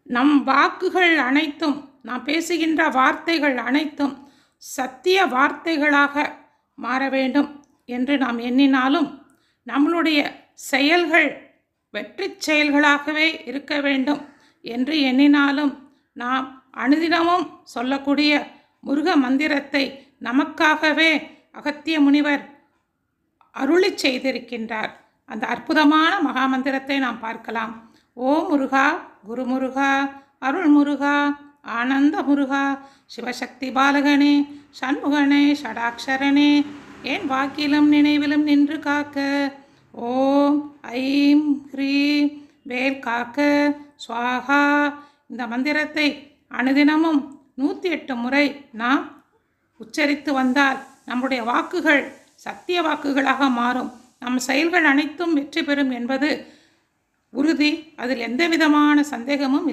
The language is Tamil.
நம் வாக்குகள் அனைத்தும், நாம் பேசுகின்ற வார்த்தைகள் அனைத்தும் சத்திய வார்த்தைகளாக மாற வேண்டும் என்று நாம் எண்ணினாலும், நம்மளுடைய செயல்கள் வெற்றி செயல்களாகவே இருக்க வேண்டும் என்று எண்ணினாலும், நாம் அனுதினமும் சொல்லக்கூடிய முருக மந்திரத்தை நமக்காகவே அகத்திய முனிவர் அருளி செய்திருக்கின்றார். அந்த அற்புதமான மகா மந்திரத்தை நாம் பார்க்கலாம். ஓம் முருகா, குரு முருகா, அருள் முருகா, ஆனந்த முருகா, சிவசக்தி பாலகனே, சண்முகனே, ஷடாக்ஷரனே, என் வாக்கிலும் நினைவிலும் நின்று காக்க. ஓம் ஐம் ஹ்ரீம் வேல் காக்க ஸ்வாகா. இந்த மந்திரத்தை அனுதினமும் 108 முறை நாம் உச்சரித்து வந்தால் நம்முடைய வாக்குகள் சத்திய வாக்குகளாக மாறும். நம் செயல்கள் அனைத்தும் வெற்றி பெறும் என்பது உறுதி. அதில் எந்த விதமான சந்தேகமும்